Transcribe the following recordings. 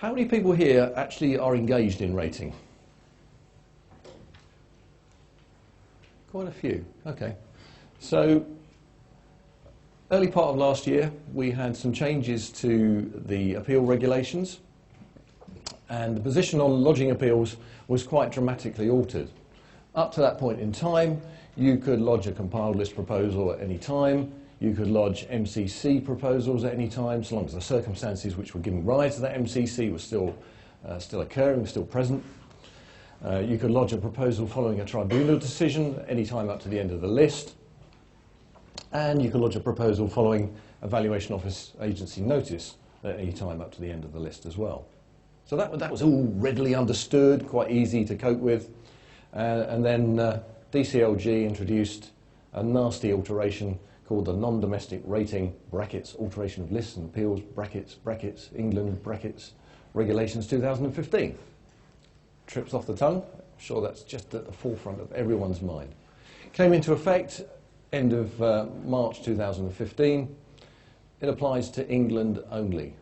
How many people here actually are engaged in rating? Quite a few, okay. So, early part of last year, we had some changes to the appeal regulations, and the position on lodging appeals was quite dramatically altered. Up to that point in time, you could lodge a compiled list proposal at any time, you could lodge MCC proposals at any time, so long as the circumstances which were giving rise to that MCC were still occurring, still present. You could lodge a proposal following a tribunal decision any time up to the end of the list. And you could lodge a proposal following a valuation office agency notice at any time up to the end of the list as well. So that was all readily understood, quite easy to cope with. And then DCLG introduced a nasty alteration called the non-domestic rating brackets alteration of lists and appeals brackets England brackets regulations 2015. Trips off the tongue. I'm sure that's just at the forefront of everyone's mind. Came into effect end of March 2015. It applies to England only.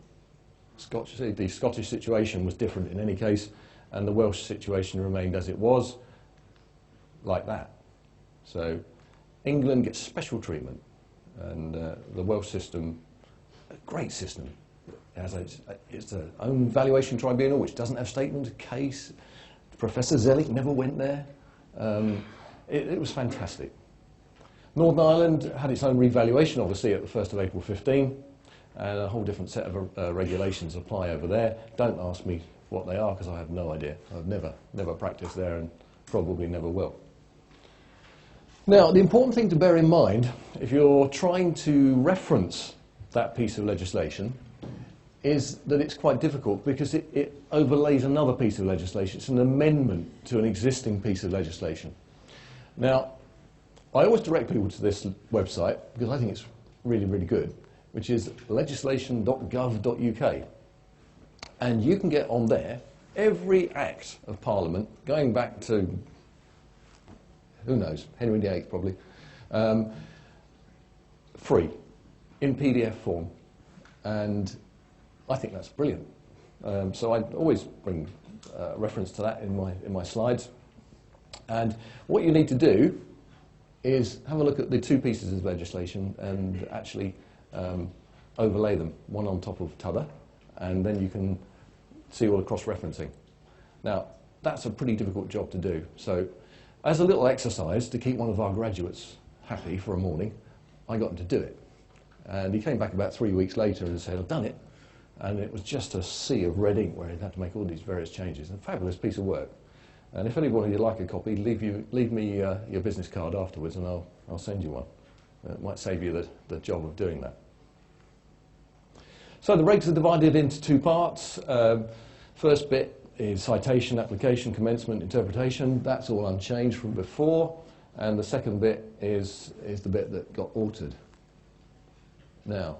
The Scottish situation was different in any case, and the Welsh situation remained as it was, like that. So England gets special treatment, and the Welsh system, a great system. It has its own valuation tribunal, which doesn't have statement of case. Professor Zellick never went there. It was fantastic. Northern Ireland had its own revaluation, obviously, at the 1st of April 15, and a whole different set of regulations apply over there. Don't ask me what they are, because I have no idea. I've never practiced there and probably never will. Now, the important thing to bear in mind, if you're trying to reference that piece of legislation, is that it's quite difficult because it overlays another piece of legislation. It's an amendment to an existing piece of legislation. Now, I always direct people to this website because I think it's really, really good, which is legislation.gov.uk. And you can get on there every act of Parliament, going back to, who knows, Henry VIII probably, free, in PDF form. And I think that's brilliant. So I always bring reference to that in my slides. And what you need to do is have a look at the two pieces of legislation and actually overlay them, one on top of t'other, and then you can see all the cross-referencing. Now, that's a pretty difficult job to do. So as a little exercise to keep one of our graduates happy for a morning, I got him to do it. And he came back about 3 weeks later and said, I've done it. And it was just a sea of red ink where he'd had to make all these various changes. A fabulous piece of work. And if anybody would like a copy, leave me your business card afterwards and I'll send you one. It might save you the job of doing that. So the regs are divided into two parts. First bit is citation, application, commencement, interpretation. That's all unchanged from before. And the second bit is the bit that got altered. Now,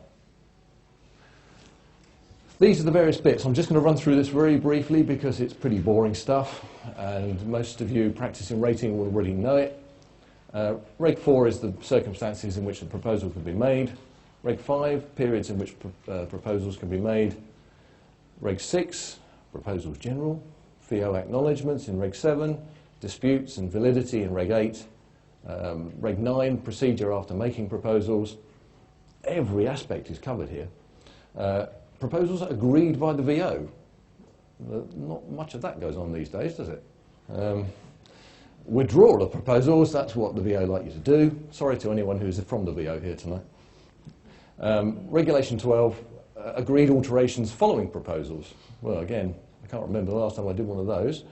these are the various bits. I'm just going to run through this very briefly because it's pretty boring stuff and most of you practicing rating will already know it. Reg 4 is the circumstances in which the proposal can be made. Reg 5, periods in which proposals can be made. Reg 6, proposals general. FEO acknowledgements in Reg 7. Disputes and validity in Reg 8. Reg 9, procedure after making proposals. Every aspect is covered here. Proposals agreed by the VO. Not much of that goes on these days, does it? Withdrawal of proposals, that's what the VO like you to do. Sorry to anyone who's from the VO here tonight. Regulation 12, agreed alterations following proposals. Well, again, I can't remember the last time I did one of those.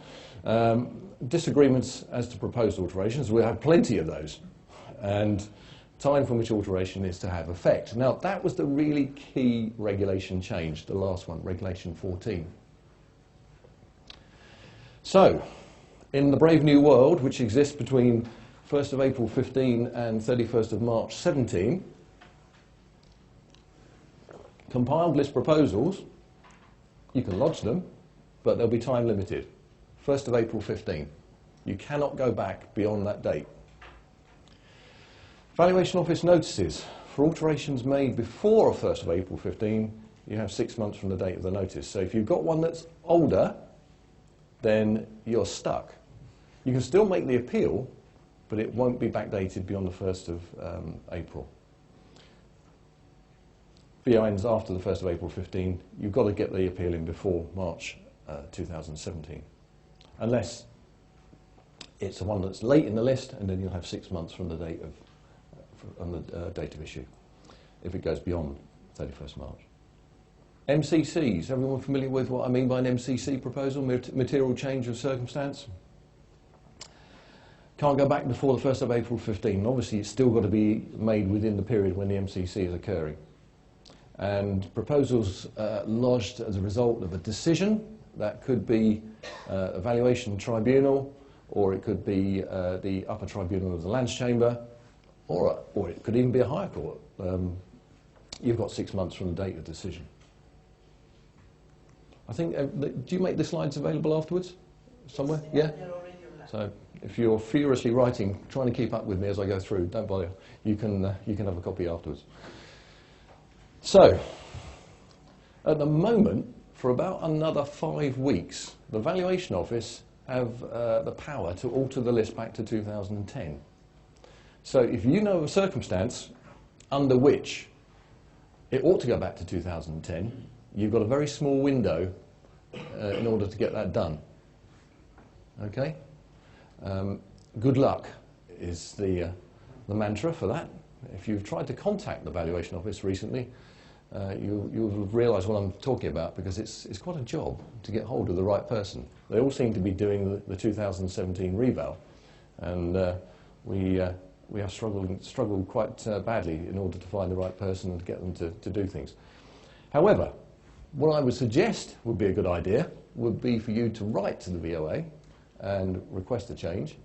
Disagreements as to proposed alterations, we have plenty of those. And time from which alteration is to have effect. Now, that was the really key regulation change, the last one, Regulation 14. So, in the brave new world, which exists between 1st of April 15 and 31st of March 17, compiled list proposals, you can lodge them, but they'll be time limited. 1st of April 15. You cannot go back beyond that date. Valuation Office notices for alterations made before 1st of April 15, you have 6 months from the date of the notice. So if you've got one that's older, then you're stuck. You can still make the appeal, but it won't be backdated beyond the 1st of April. VO ends after the 1st of April 15. You've got to get the appeal in before March 2017. Unless it's the one that's late in the list, and then you'll have 6 months from the date of, date of issue, if it goes beyond 31st March. MCCs, everyone familiar with what I mean by an MCC proposal, material change of circumstance? Can't go back before the 1st of April 15. Obviously, it's still got to be made within the period when the MCC is occurring. And proposals lodged as a result of a decision, that could be a valuation tribunal, or it could be the upper tribunal of the Lands Chamber, or it could even be a higher court. You've got 6 months from the date of decision. I think, do you make the slides available afterwards? Somewhere? Yeah? So if you're furiously writing, trying to keep up with me as I go through, don't bother. You can have a copy afterwards. So, at the moment, for about another 5 weeks, the Valuation Office have the power to alter the list back to 2010. So if you know of a circumstance under which it ought to go back to 2010, you've got a very small window in order to get that done. Okay? Good luck is the mantra for that. If you've tried to contact the Valuation Office recently, you'll have realised what I'm talking about, because it's quite a job to get hold of the right person. They all seem to be doing the 2017 reval, and we have struggled quite badly in order to find the right person and to get them to do things. However, what I would suggest would be a good idea would be for you to write to the VOA and request a change.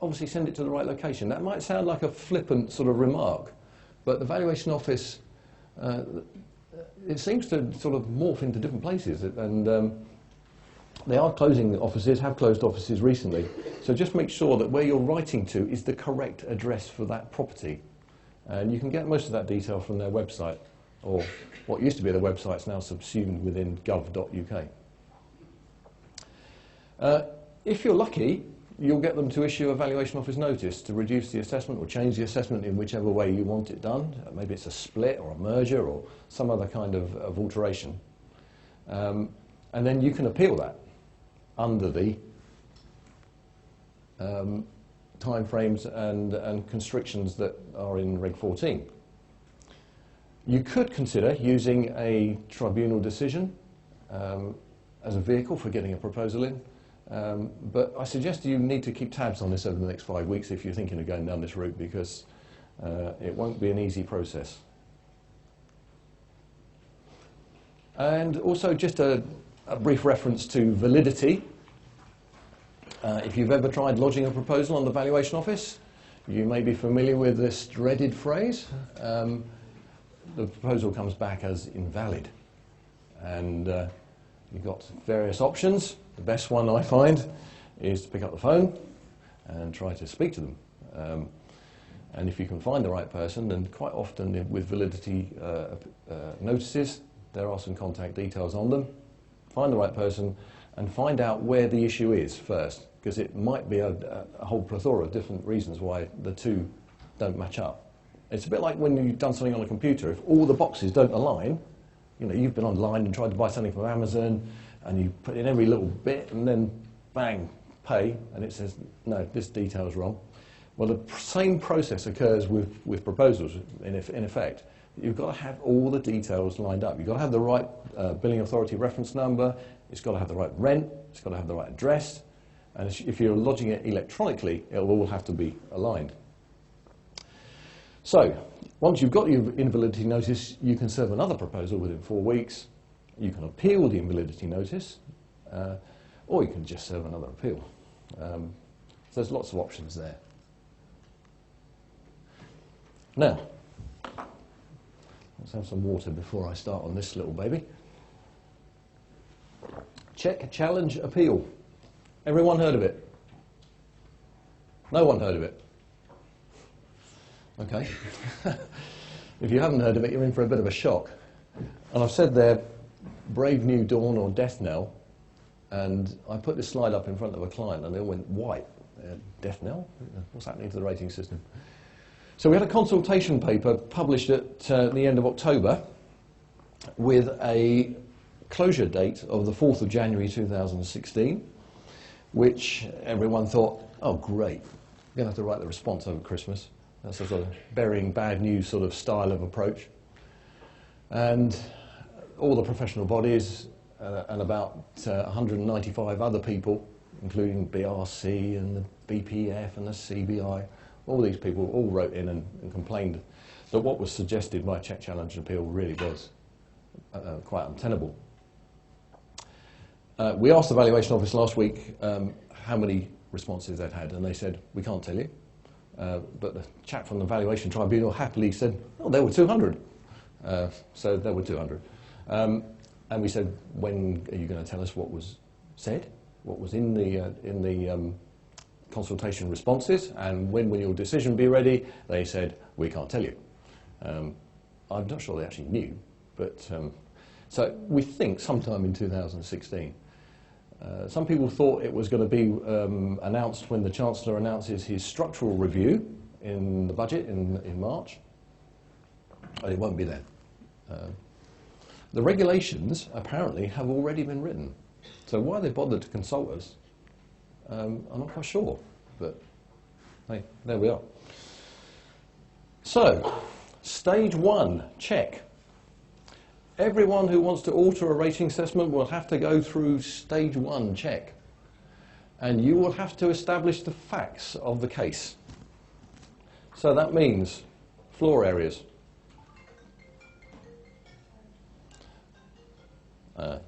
Obviously send it to the right location. That might sound like a flippant sort of remark, but the Valuation Office, it seems to sort of morph into different places, and they are closing offices, have closed offices recently. So just make sure that where you're writing to is the correct address for that property. And you can get most of that detail from their website, or what used to be their website is now subsumed within gov.uk. If you're lucky, you'll get them to issue a Valuation Office notice to reduce the assessment or change the assessment in whichever way you want it done. Maybe it's a split or a merger or some other kind of alteration. And then you can appeal that under the timeframes and constrictions that are in Reg 14. You could consider using a tribunal decision as a vehicle for getting a proposal in. But I suggest you need to keep tabs on this over the next 5 weeks if you're thinking of going down this route, because it won't be an easy process. And also just a brief reference to validity. If you've ever tried lodging a proposal on the Valuation Office, you may be familiar with this dreaded phrase. The proposal comes back as invalid. And you've got various options. The best one I find is to pick up the phone and try to speak to them. And if you can find the right person, then quite often with validity notices, there are some contact details on them. Find the right person and find out where the issue is first, because it might be a whole plethora of different reasons why the two don't match up. It's a bit like when you've done something on a computer. If all the boxes don't align, you know, you've been online and tried to buy something from Amazon, and you put in every little bit, and then bang, pay, and it says, no, this detail is wrong. Well, the same process occurs with proposals, in effect. You've got to have all the details lined up. You've got to have the right billing authority reference number, it's got to have the right rent, it's got to have the right address, and if you're lodging it electronically, it'll all have to be aligned. So, once you've got your invalidity notice, you can serve another proposal within 4 weeks. You can appeal the invalidity notice, or you can just serve another appeal. So there's lots of options there. Now, let's have some water before I start on this little baby. Check, challenge, appeal. Everyone heard of it? No one heard of it? Okay. If you haven't heard of it, you're in for a bit of a shock. And I've said there, brave new dawn or death knell, and I put this slide up in front of a client and they all went white. Death knell? What's happening to the rating system? So we had a consultation paper published at the end of October with a closure date of the 4th of January 2016, which everyone thought, oh great, we're going to have to write the response over Christmas. That's a sort of burying bad news sort of style of approach. And all the professional bodies and about 195 other people, including BRC and the BPF and the CBI, all these people all wrote in and complained that what was suggested by check, challenge and appeal really was quite untenable. We asked the valuation office last week how many responses they'd had, and they said, we can't tell you. But the chap from the valuation tribunal happily said, oh, there were 200. So there were 200. And we said, when are you going to tell us what was said, what was in the consultation responses, and when will your decision be ready? They said, we can't tell you. I'm not sure they actually knew, but so we think sometime in 2016. Some people thought it was going to be announced when the Chancellor announces his structural review in the budget in March, but it won't be then. The regulations apparently have already been written, so why they bothered to consult us, I'm not quite sure, but hey, there we are. So, stage 1, check. Everyone who wants to alter a rating assessment will have to go through stage 1 check, and you will have to establish the facts of the case. So that means floor areas.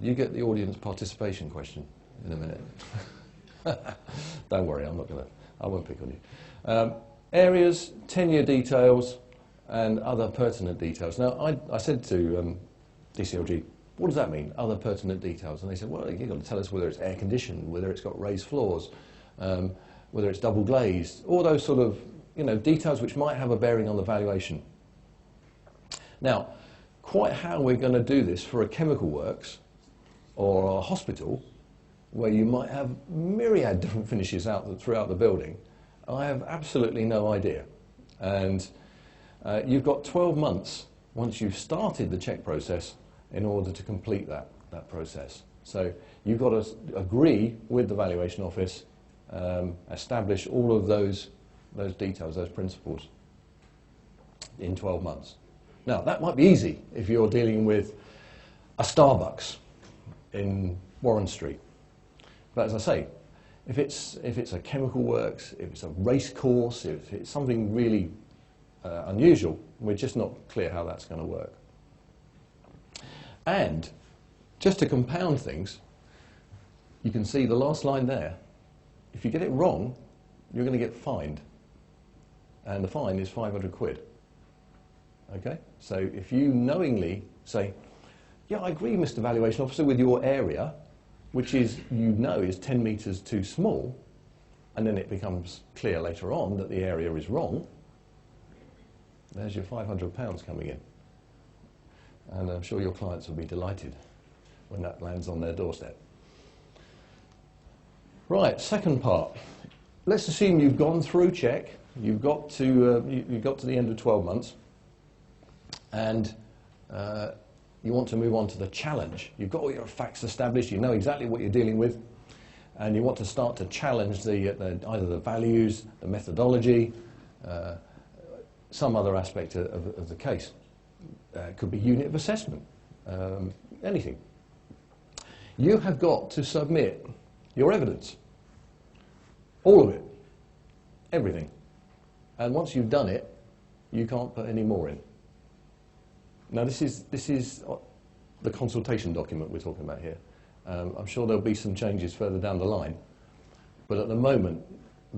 You get the audience participation question in a minute. Don't worry, I won't pick on you. Areas, tenure details, and other pertinent details. Now, I said to DCLG, what does that mean, other pertinent details? And they said, well, you've got to tell us whether it's air conditioned, whether it's got raised floors, whether it's double glazed, all those sort of details which might have a bearing on the valuation. Now, quite how we're going to do this for a chemical works or a hospital, where you might have myriad different finishes throughout the building, I have absolutely no idea. And you've got 12 months once you've started the check process in order to complete that process. So you've got to agree with the valuation office, establish all of those details, those principles in 12 months. Now, that might be easy if you're dealing with a Starbucks in Warren Street. But as I say, if it's a chemical works, if it's a race course, if it's something really unusual, we're just not clear how that's going to work. And just to compound things, you can see the last line there. If you get it wrong, you're going to get fined. And the fine is 500 quid. Okay? So if you knowingly say, yeah, I agree, Mr. Valuation Officer, with your area, which is, is 10 metres too small, and then it becomes clear later on that the area is wrong, there's your £500 coming in. And I'm sure your clients will be delighted when that lands on their doorstep. Right, second part. Let's assume you've gone through check, you've got to the end of 12 months, and you want to move on to the challenge. You've got all your facts established, you know exactly what you're dealing with, and you want to start to challenge either the values, the methodology, some other aspect of the case. It could be unit of assessment, anything. You have got to submit your evidence, all of it, everything. And once you've done it, you can't put any more in. Now this is the consultation document we're talking about here. I'm sure there'll be some changes further down the line, but at the moment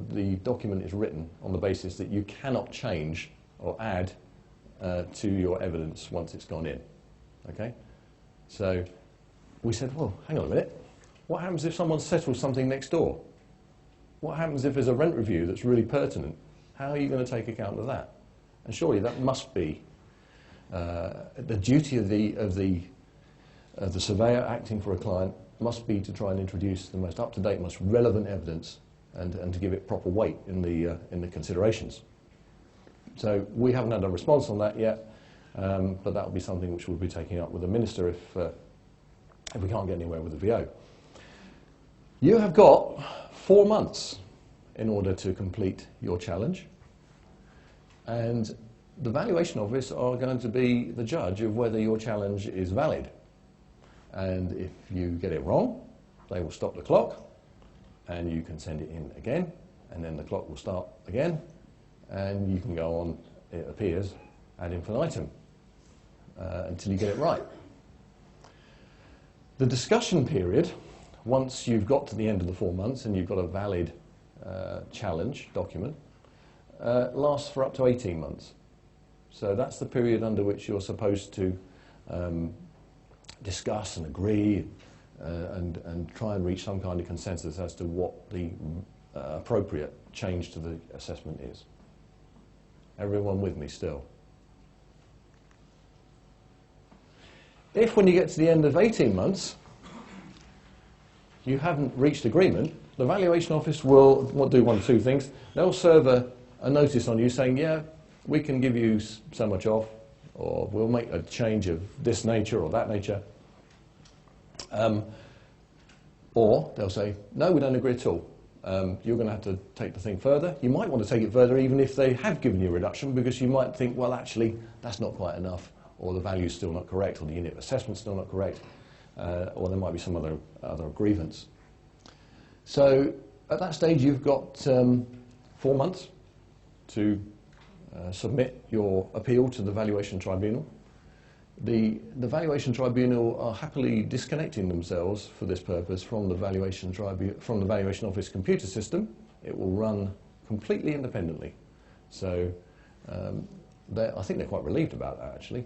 the document is written on the basis that you cannot change or add to your evidence once it's gone in. Okay? So we said, well, hang on a minute. What happens if someone settles something next door? What happens if there's a rent review that's really pertinent? How are you going to take account of that? And surely that must be the duty of the surveyor acting for a client must be to try and introduce the most up-to-date, most relevant evidence and to give it proper weight in the considerations. So we haven't had a response on that yet, but that will be something which we'll be taking up with the Minister if we can't get anywhere with the VO. You have got 4 months in order to complete your challenge, and the Valuation Office are going to be the judge of whether your challenge is valid. And if you get it wrong, they will stop the clock, and you can send it in again, and then the clock will start again, and you can go on, it appears, ad infinitum, until you get it right. The discussion period, once you've got to the end of the 4 months and you've got a valid challenge document, lasts for up to 18 months. So that's the period under which you're supposed to discuss and agree and try and reach some kind of consensus as to what the appropriate change to the assessment is. Everyone with me still? If when you get to the end of 18 months you haven't reached agreement, the Valuation Office will do one of two things. They'll serve a notice on you saying, yeah, we can give you so much off, or we'll make a change of this nature or that nature. Or they'll say, no, we don't agree at all. You're going to have to take the thing further. You might want to take it further even if they have given you a reduction, because you might think, well, actually, that's not quite enough, or the value's still not correct, or the unit assessment's still not correct, or there might be some other grievance. So at that stage, you've got 4 months to submit your appeal to the Valuation Tribunal. The Valuation Tribunal are happily disconnecting themselves for this purpose from the Valuation Office computer system. It will run completely independently. So I think they're quite relieved about that, actually,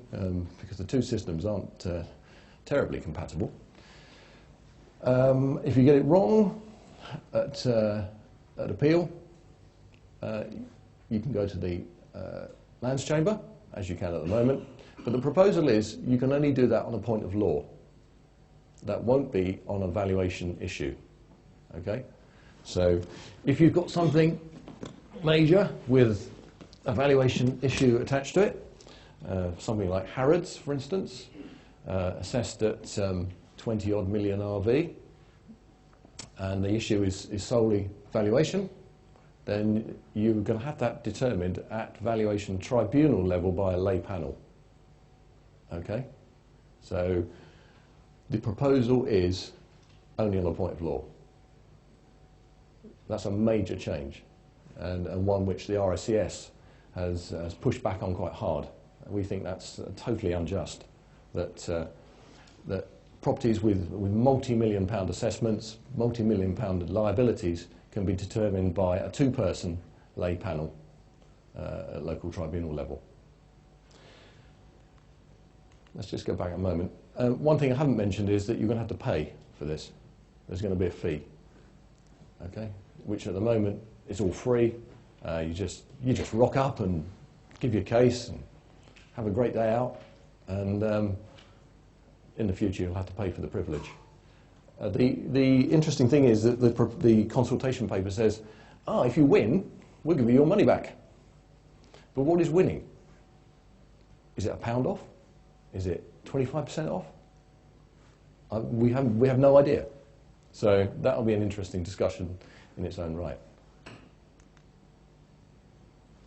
because the two systems aren't terribly compatible. If you get it wrong at appeal, you can go to the Lands Chamber, as you can at the moment. But the proposal is you can only do that on a point of law. That won't be on a valuation issue. Okay? So if you've got something major with a valuation issue attached to it, something like Harrods, for instance, assessed at 20-odd million RV, and the issue is solely valuation, then you're going to have that determined at Valuation Tribunal level by a lay panel. Okay? So the proposal is only on a point of law. That's a major change, and one which the RICS has pushed back on quite hard. We think that's totally unjust, that properties with multi-million pound assessments, multi-million pound liabilities can be determined by a two-person lay panel at local tribunal level. Let's just go back a moment. One thing I haven't mentioned is that you're going to have to pay for this. There's going to be a fee, okay? Which at the moment is all free. You just rock up and give your case and have a great day out, and in the future you'll have to pay for the privilege. The interesting thing is that the consultation paper says, if you win, we'll give you your money back. But what is winning? Is it £1 off? Is it 25% off? We have no idea. So that'll be an interesting discussion in its own right.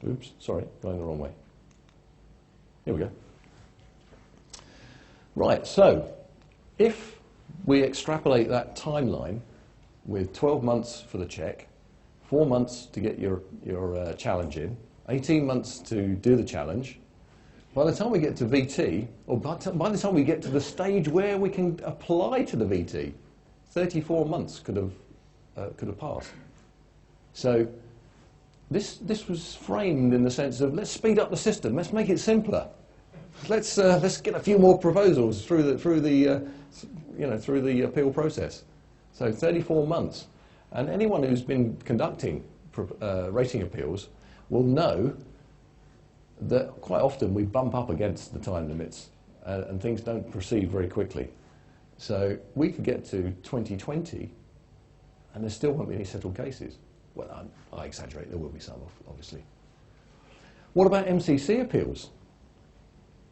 Oops, sorry, going the wrong way. Here we go. Right, so if we extrapolate that timeline with 12 months for the check, 4 months to get your challenge in, 18 months to do the challenge, by the time we get to VT, or by the time we get to the stage where we can apply to the VT, 34 months could have passed. So this was framed in the sense of, let's speed up the system, let's make it simpler. Let's get a few more proposals through the appeal process. So 34 months, and anyone who's been conducting rating appeals will know that quite often we bump up against the time limits and things don't proceed very quickly. So we could get to 2020 and there still won't be any settled cases. Well, I exaggerate, there will be some, obviously. What about MCC appeals?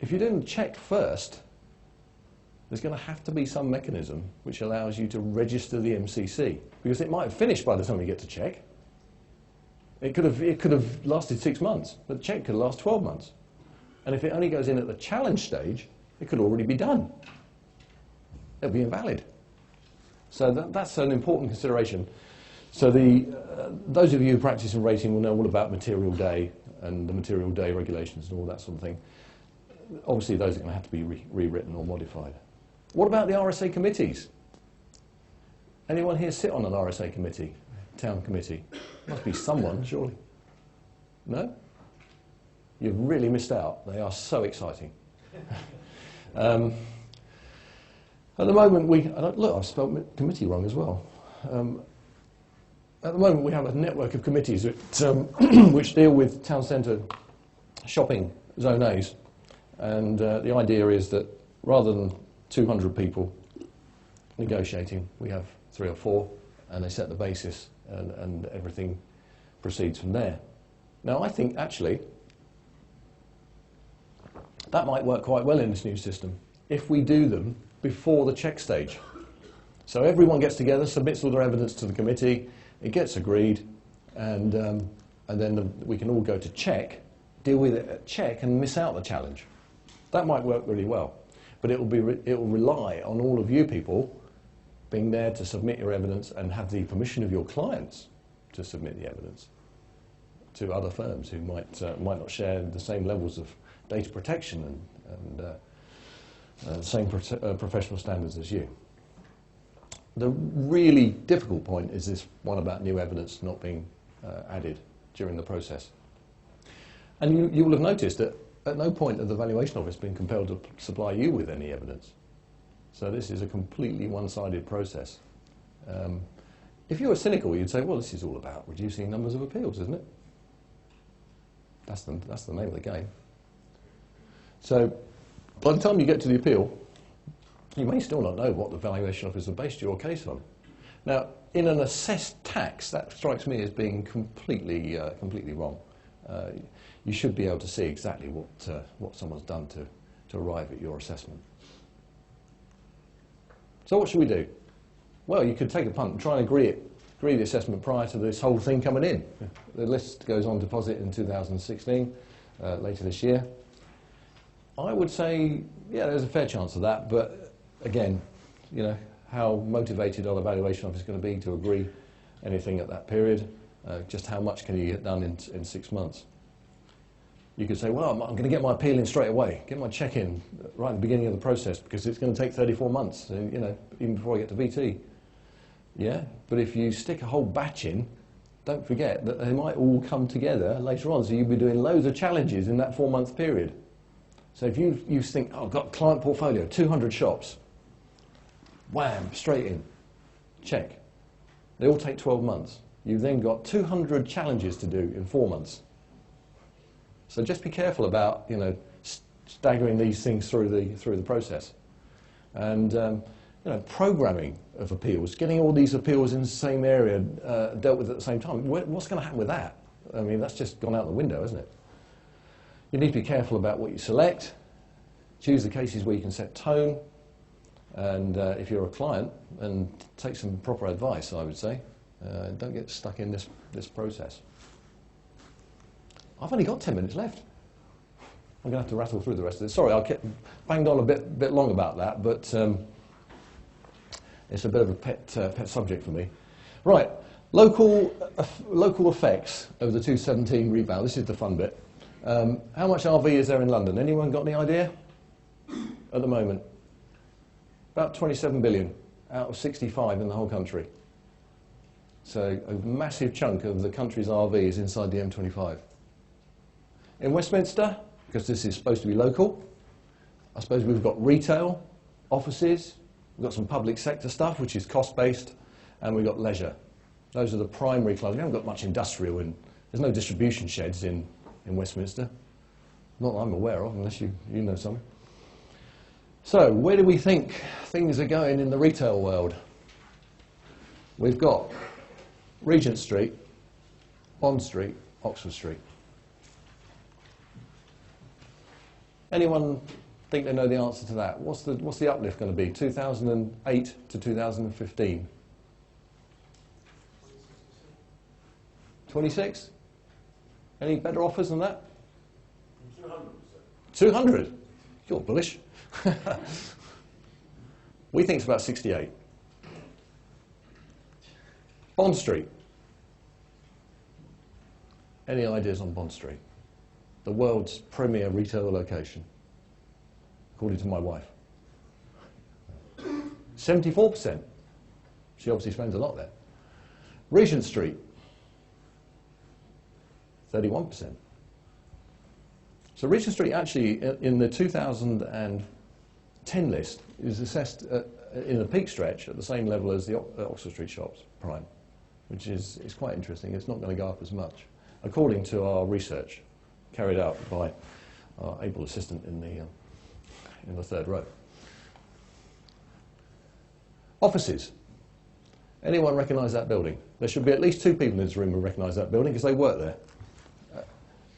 If you didn't check first, there's going to have to be some mechanism which allows you to register the MCC, because it might have finished by the time you get to check. It could have lasted 6 months, but the check could last 12 months. And if it only goes in at the challenge stage, it could already be done. It'll be invalid. So that's an important consideration. So those of you who practice in rating will know all about material day and the material day regulations and all that sort of thing. Obviously, those are going to have to be rewritten or modified. What about the RSA committees? Anyone here sit on an RSA committee, town committee? Must be someone, surely. No? You've really missed out. They are so exciting. At the moment, look, I've spelled committee wrong as well. At the moment, we have a network of committees which deal with town centre shopping zone A's. And the idea is that rather than 200 people negotiating, we have 3 or 4, and they set the basis, and everything proceeds from there. Now, I think, actually, that might work quite well in this new system if we do them before the check stage. So everyone gets together, submits all their evidence to the committee, it gets agreed, and then we can all go to check, deal with it at check, and miss out the challenge. That might work really well, but it will rely on all of you people being there to submit your evidence and have the permission of your clients to submit the evidence to other firms who might not share the same levels of data protection and same professional standards as you. The really difficult point is this one about new evidence not being added during the process. And you will have noticed that at no point has the valuation office been compelled to supply you with any evidence. So this is a completely one-sided process. If you were cynical, you'd say, well, this is all about reducing numbers of appeals, isn't it? That's the name of the game. So by the time you get to the appeal, you may still not know what the valuation officer based your case on. Now, in an assessed tax, that strikes me as being completely wrong. You should be able to see exactly what someone's done to arrive at your assessment. So what should we do? Well, you could take a punt and try and agree the assessment prior to this whole thing coming in. The list goes on deposit in 2016, later this year. I would say, yeah, there's a fair chance of that, but again, you know, how motivated are the valuation officers going to be to agree anything at that period? Just how much can you get done in 6 months? You could say, well, I'm going to get my appeal in straight away, get my check in right at the beginning of the process because it's going to take 34 months, you know, even before I get to VT. Yeah, but if you stick a whole batch in, don't forget that they might all come together later on, so you'll be doing loads of challenges in that 4-month period. So if you think, oh, I've got a client portfolio, 200 shops, wham, straight in, check. They all take 12 months. You've then got 200 challenges to do in 4 months. So just be careful about, you know, staggering these things through the process. And you know, programming of appeals, getting all these appeals in the same area dealt with at the same time. What's going to happen with that? I mean, that's just gone out the window, isn't it? You need to be careful about what you select. Choose the cases where you can set tone. And if you're a client, and take some proper advice, I would say. Don't get stuck in this process. I've only got 10 minutes left. I'm going to have to rattle through the rest of this. Sorry, I kept banged on a bit long about that, but it's a bit of a pet subject for me. Right, local effects of the 217 reval. This is the fun bit. How much RV is there in London? Anyone got any idea? At the moment, about 27 billion out of 65 in the whole country. So a massive chunk of the country's RV is inside the M25. In Westminster, because this is supposed to be local, I suppose we've got retail, offices, we've got some public sector stuff, which is cost-based, and we've got leisure. Those are the primary classes. We haven't got much industrial, and there's no distribution sheds in Westminster. Not that I'm aware of, unless you know some. So, where do we think things are going in the retail world? We've got Regent Street, Bond Street, Oxford Street. Anyone think they know the answer to that? What's the uplift going to be, 2008 to 2015? 26? Any better offers than that? 200%. 200? You're bullish. We think it's about 68. Bond Street. Any ideas on Bond Street? The world's premier retail location, according to my wife. 74%. She obviously spends a lot there. Regent Street. 31%. So Regent Street actually, in the 2010 list, is assessed in a peak stretch at the same level as the Oxford Street shops, prime, which is quite interesting. It's not going to go up as much, according to our research carried out by our able assistant in the third row. Offices. Anyone recognise that building? There should be at least 2 people in this room who recognise that building because they work there.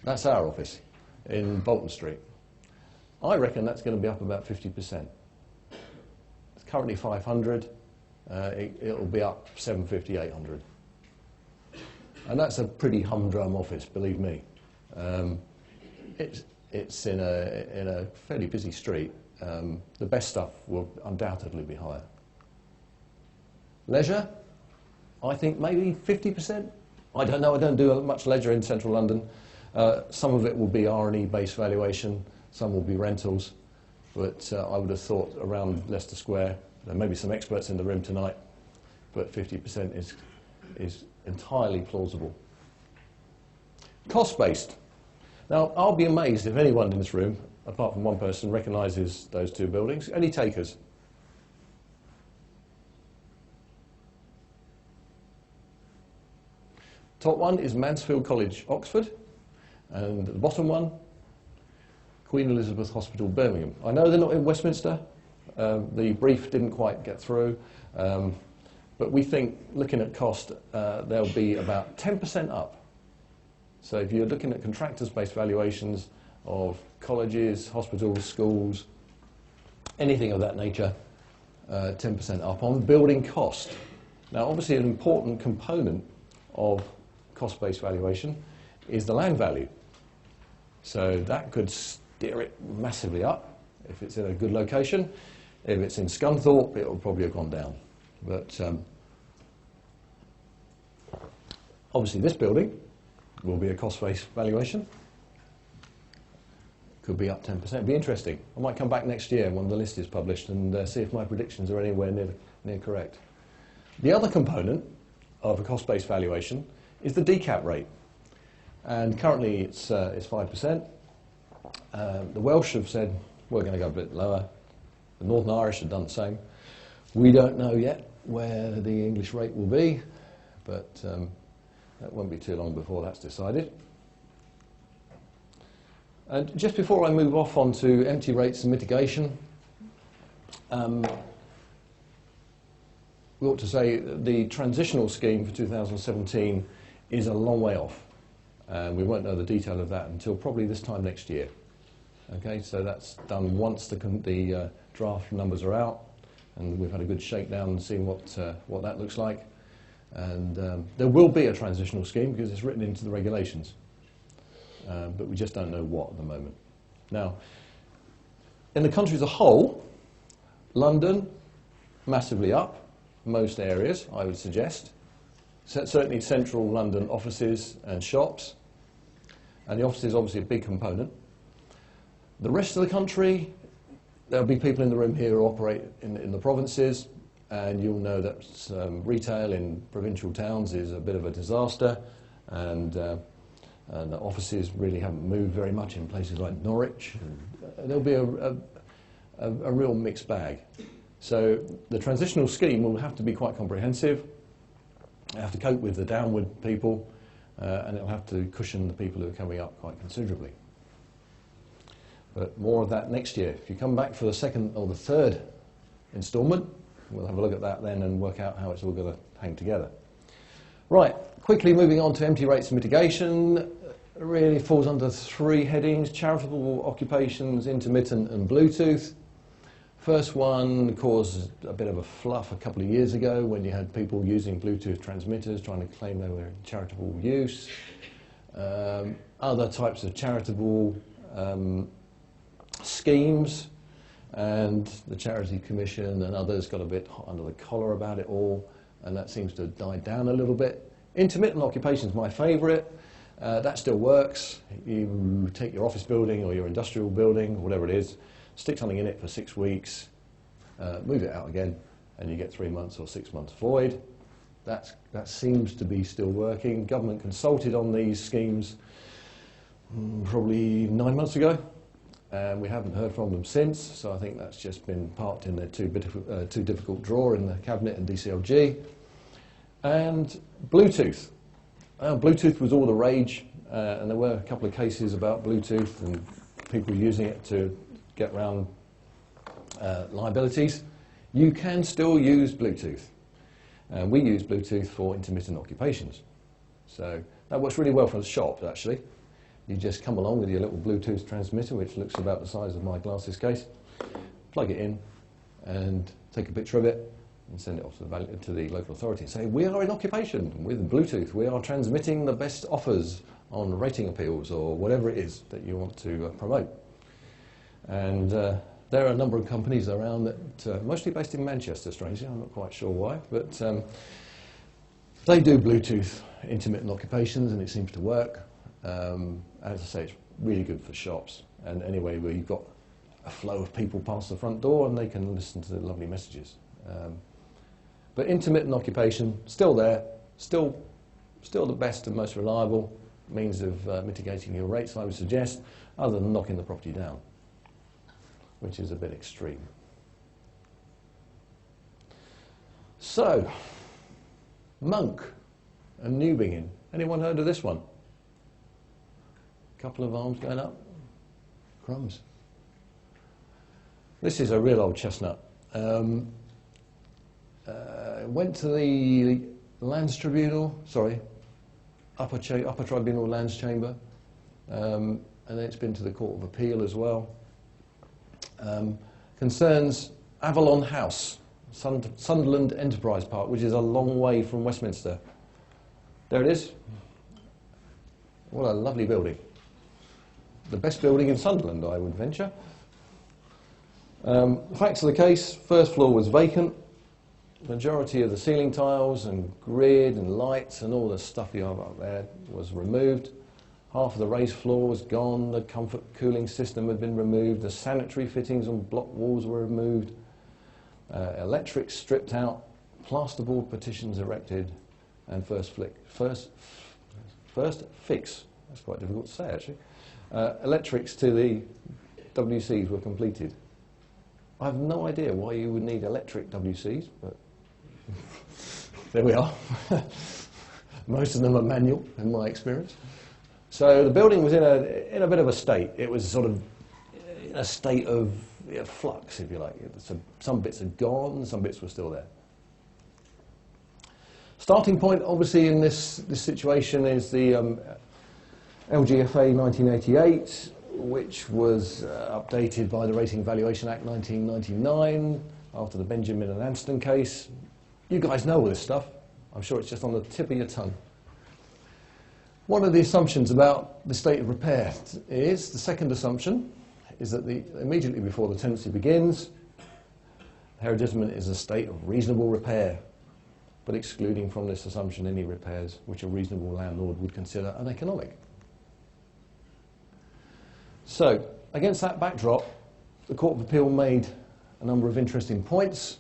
That's our office in Bolton Street. I reckon that's going to be up about 50%. It's currently 500. It'll be up 750, 800. And that's a pretty humdrum office, believe me. It's in a fairly busy street. The best stuff will undoubtedly be higher. Leisure, I think maybe 50%. I don't know, I don't do much leisure in central London. Some of it will be R&E based valuation, some will be rentals, but I would have thought around Leicester Square, there may be some experts in the room tonight, but 50% is entirely plausible. Cost based. Now, I'll be amazed if anyone in this room, apart from one person, recognises those 2 buildings. Any takers? Top one is Mansfield College, Oxford, and the bottom one, Queen Elizabeth Hospital, Birmingham. I know they're not in Westminster. The brief didn't quite get through, but we think, looking at cost, they'll be about 10% up. So if you're looking at contractors-based valuations of colleges, hospitals, schools, anything of that nature, 10% up on building cost. Now, obviously, an important component of cost-based valuation is the land value. So that could steer it massively up if it's in a good location. If it's in Scunthorpe, it will probably have gone down. But obviously, this building will be a cost-based valuation. Could be up 10%. It'd be interesting. I might come back next year when the list is published and see if my predictions are anywhere near correct. The other component of a cost-based valuation is the decap rate. And currently it's 5%. The Welsh have said we're going to go a bit lower. The Northern Irish have done the same. We don't know yet where the English rate will be, but that won't be too long before that's decided. And just before I move off onto empty rates and mitigation, we ought to say the transitional scheme for 2017 is a long way off. And we won't know the detail of that until probably this time next year. Okay, so that's done once the draft numbers are out, and we've had a good shakedown and seen what that looks like. And there will be a transitional scheme because it's written into the regulations, but we just don't know what at the moment. Now, in the country as a whole, London, massively up, most areas, I would suggest. Certainly central London offices and shops, and the office is obviously a big component. The rest of the country, there'll be people in the room here who operate in the provinces, and you'll know that retail in provincial towns is a bit of a disaster, and the offices really haven't moved very much in places like Norwich. There'll be a real mixed bag. So the transitional scheme will have to be quite comprehensive. It'll have to cope with the downward people, and it'll have to cushion the people who are coming up quite considerably. But more of that next year. If you come back for the second or the third instalment, we'll have a look at that then and work out how it's all going to hang together. Right, quickly moving on to empty rates mitigation. Really falls under 3 headings: charitable occupations, intermittent and Bluetooth. First one caused a bit of a fluff a couple of years ago when you had people using Bluetooth transmitters trying to claim they were in charitable use. Other types of charitable schemes, and the Charity Commission and others got a bit hot under the collar about it all, and that seems to have died down a little bit. Intermittent occupation is my favourite. That still works. You take your office building or your industrial building, whatever it is, stick something in it for 6 weeks, move it out again, and you get 3 months or 6 months void. That seems to be still working. Government consulted on these schemes probably 9 months ago, and we haven't heard from them since, so I think that's just been parked in their too difficult drawer in the Cabinet and DCLG. And Bluetooth. Bluetooth was all the rage, and there were a couple of cases about Bluetooth and people using it to get around liabilities. You can still use Bluetooth. We use Bluetooth for intermittent occupations. So that works really well for the shop, actually. You just come along with your little Bluetooth transmitter, which looks about the size of my glasses case, plug it in, and take a picture of it, and send it off to the local authority and say, we are in occupation with Bluetooth. We are transmitting the best offers on rating appeals or whatever it is that you want to promote. And there are a number of companies around that, mostly based in Manchester, strangely. I'm not quite sure why, but they do Bluetooth intermittent occupations, and it seems to work. As I say, it's really good for shops and anyway where you've got a flow of people past the front door and they can listen to the lovely messages. But intermittent occupation, still there, still the best and most reliable means of mitigating your rates, I would suggest, other than knocking the property down, which is a bit extreme. So, Monk and Newbingen. Anyone heard of this one? Couple of arms going up. Crumbs. This is a real old chestnut. Went to the Lands Tribunal, Upper Tribunal Lands Chamber, and then it's been to the Court of Appeal as well. Concerns Avalon House, Sunderland Enterprise Park, which is a long way from Westminster. There it is. What a lovely building. The best building in Sunderland, I would venture. The facts of the case: first floor was vacant. Majority of the ceiling tiles and grid and lights and all the stuff you have up there was removed. Half of the raised floor was gone. The comfort cooling system had been removed. The sanitary fittings on block walls were removed. Electrics stripped out. Plasterboard partitions erected. And first fix. That's quite difficult to say, actually. Electrics to the WCs were completed. I have no idea why you would need electric WCs, but there we are. Most of them are manual, in my experience. So the building was in a bit of a state. It was sort of in a state of flux, if you like. So some bits had gone, some bits were still there. Starting point, obviously, in this situation is the LGFA 1988, which was updated by the Rating Valuation Act 1999 after the Benjamin and Anston case. You guys know all this stuff. I'm sure it's just on the tip of your tongue. One of the assumptions about the state of repair is, the second assumption, is that immediately before the tenancy begins, hereditament is a state of reasonable repair, but excluding from this assumption any repairs which a reasonable landlord would consider uneconomic. So, against that backdrop, the Court of Appeal made a number of interesting points.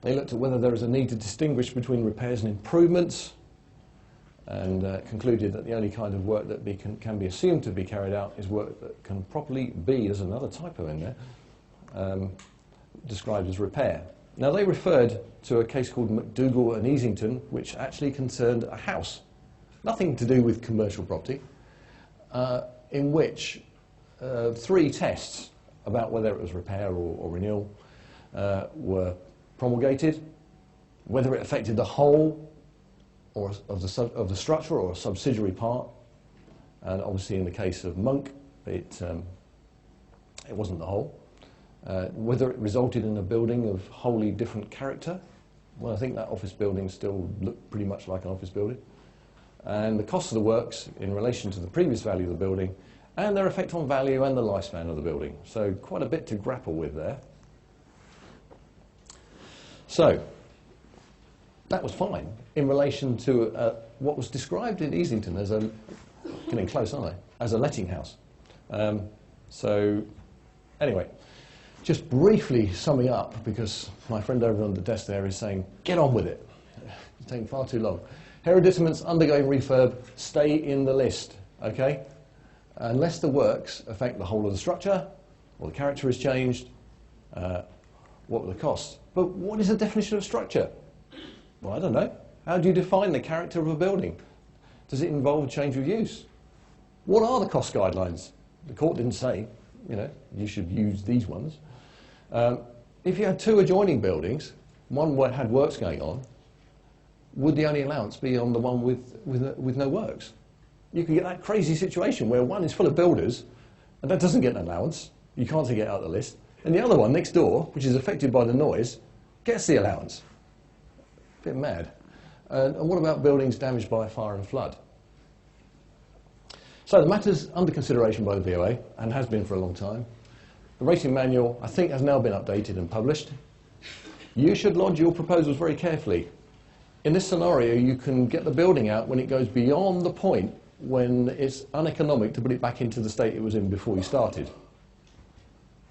They looked at whether there is a need to distinguish between repairs and improvements, and concluded that the only kind of work that can be assumed to be carried out is work that can properly be, there's another typo in there, described as repair. Now, they referred to a case called McDougall and Easington, which actually concerned a house, nothing to do with commercial property, in which 3 tests about whether it was repair or renewal were promulgated, whether it affected the whole or of the structure or a subsidiary part. And obviously in the case of Monk, it wasn't the whole. Whether it resulted in a building of wholly different character. Well, I think that office building still looked pretty much like an office building. And the cost of the works in relation to the previous value of the building, and their effect on value and the lifespan of the building. So quite a bit to grapple with there. So that was fine in relation to what was described in Easington as a, getting close, aren't I, as a letting house. So anyway, just briefly summing up, because my friend over on the desk there is saying, get on with it. It's taking far too long. Hereditaments undergoing refurb stay in the list, okay? Unless the works affect the whole of the structure, or the character is changed, what were the costs? But what is the definition of structure? Well, I don't know. How do you define the character of a building? Does it involve change of use? What are the cost guidelines? The court didn't say, you know, you should use these ones. If you had 2 adjoining buildings, one had works going on, would the only allowance be on the one with no works? You can get that crazy situation where one is full of builders, and that doesn't get an allowance. You can't take it out of the list. And the other one next door, which is affected by the noise, gets the allowance. A bit mad. And what about buildings damaged by fire and flood? So the matter's under consideration by the VOA, and has been for a long time. The rating manual, I think, has now been updated and published. You should lodge your proposals very carefully. In this scenario, you can get the building out when it goes beyond the point when it's uneconomic to put it back into the state it was in before you started.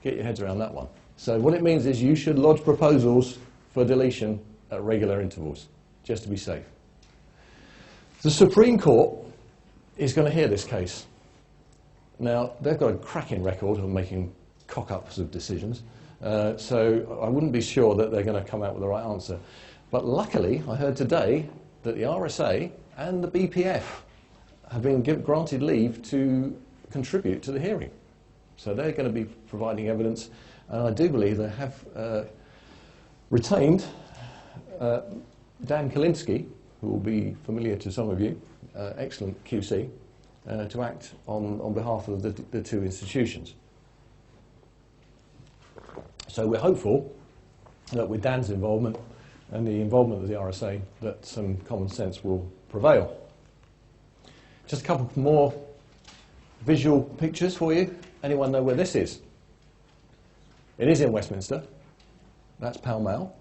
Get your heads around that one. So what it means is you should lodge proposals for deletion at regular intervals, just to be safe. The Supreme Court is going to hear this case. Now, they've got a cracking record of making cock-ups of decisions, so I wouldn't be sure that they're going to come out with the right answer. But luckily, I heard today that the RSA and the BPF have been granted leave to contribute to the hearing. So they're going to be providing evidence, and I do believe they have retained Dan Kalinsky, who will be familiar to some of you, excellent QC, to act on behalf of the 2 institutions. So we're hopeful that with Dan's involvement and the involvement of the RSA, that some common sense will prevail. Just a couple more visual pictures for you. Anyone know where this is? It is in Westminster. That's Pall Mall.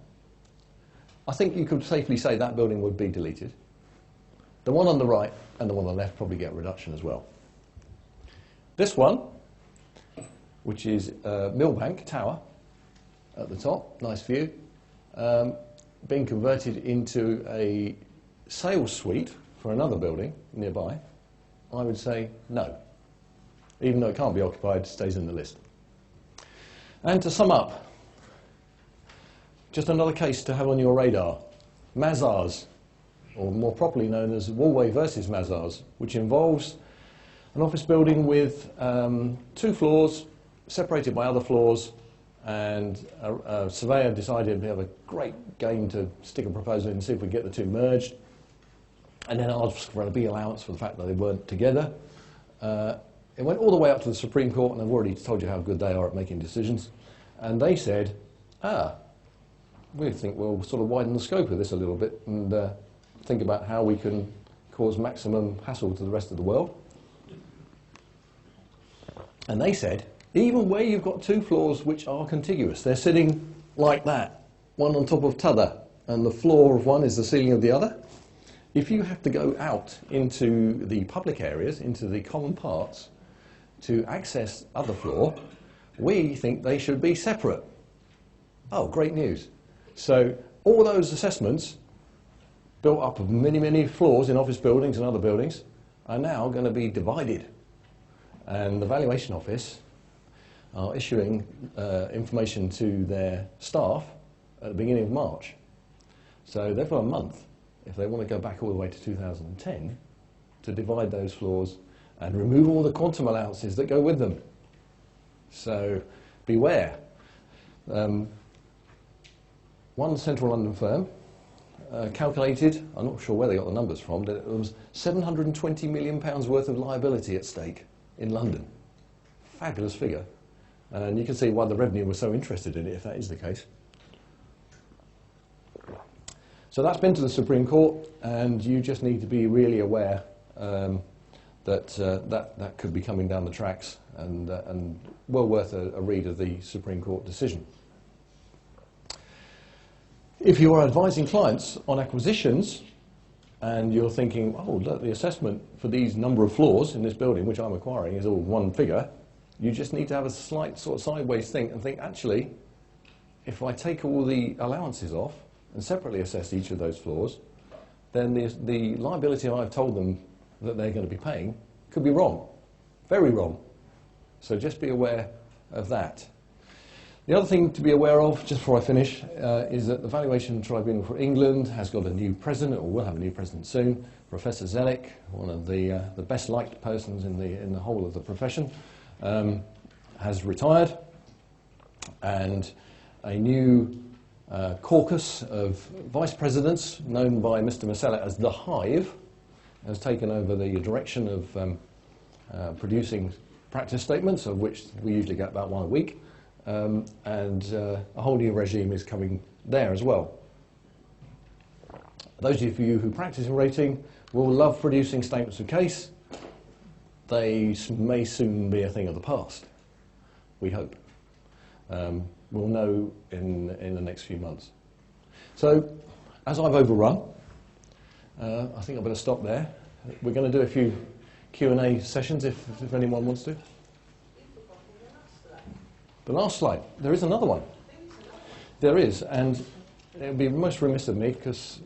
I think you could safely say that building would be deleted. The one on the right and the one on the left probably get a reduction as well. This one, which is Millbank Tower at the top, nice view, being converted into a sales suite for another building nearby, I would say no. Even though it can't be occupied, stays in the list. And to sum up, just another case to have on your radar, Mazars, or more properly known as Wallway versus Mazars, which involves an office building with 2 floors separated by other floors, and a surveyor decided we have a great game to stick a proposal in and see if we get the 2 merged, and then ask for a B allowance for the fact that they weren't together. It went all the way up to the Supreme Court, and I've already told you how good they are at making decisions, and they said, we think we'll sort of widen the scope of this a little bit and think about how we can cause maximum hassle to the rest of the world. And they said, even where you've got 2 floors which are contiguous, they're sitting like that, one on top of t'other, and the floor of one is the ceiling of the other. If you have to go out into the public areas, into the common parts, to access other floor, we think they should be separate. Oh, great news. So all those assessments, built up of many, many floors in office buildings and other buildings, are now going to be divided. And the Valuation Office are issuing information to their staff at the beginning of March. So they've got a month, if they want to go back all the way to 2010, to divide those floors and remove all the quantum allowances that go with them. So beware. One central London firm calculated, I'm not sure where they got the numbers from, that it was £720 million worth of liability at stake in London. Fabulous figure. And you can see why the revenue was so interested in it, if that is the case. So that's been to the Supreme Court, and you just need to be really aware that could be coming down the tracks, and well worth a read of the Supreme Court decision. If you are advising clients on acquisitions, and you're thinking, oh, look, the assessment for these number of floors in this building, which I'm acquiring, is all one figure, you just need to have a slight sort of sideways think and think, actually, if I take all the allowances off and separately assess each of those floors, then the liability I've told them that they're going to be paying could be wrong, very wrong. So just be aware of that. The other thing to be aware of, just before I finish, is that the Valuation Tribunal for England has got a new president, or will have a new president soon. Professor Zellick, one of the best liked persons in the whole of the profession, has retired, and a new caucus of vice presidents, known by Mr. Masella as the Hive, has taken over the direction of producing practice statements, of which we usually get about one a week. And a whole new regime is coming there as well. Those of you who practice in rating will love producing statements of case. They may soon be a thing of the past, we hope. We'll know in the next few months. So, as I've overrun, I think I better stop there. We're going to do a few Q&A sessions if anyone wants to. The last slide. There is another one. There is, and it would be most remiss of me, because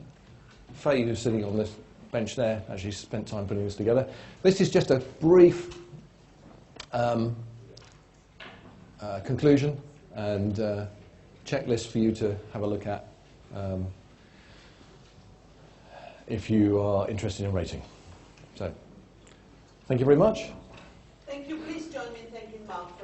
Faye, who's sitting on this bench there, actually spent time putting this together. This is just a brief conclusion and checklist for you to have a look at if you are interested in rating. So, thank you very much. Thank you. Please join me in thanking Mark for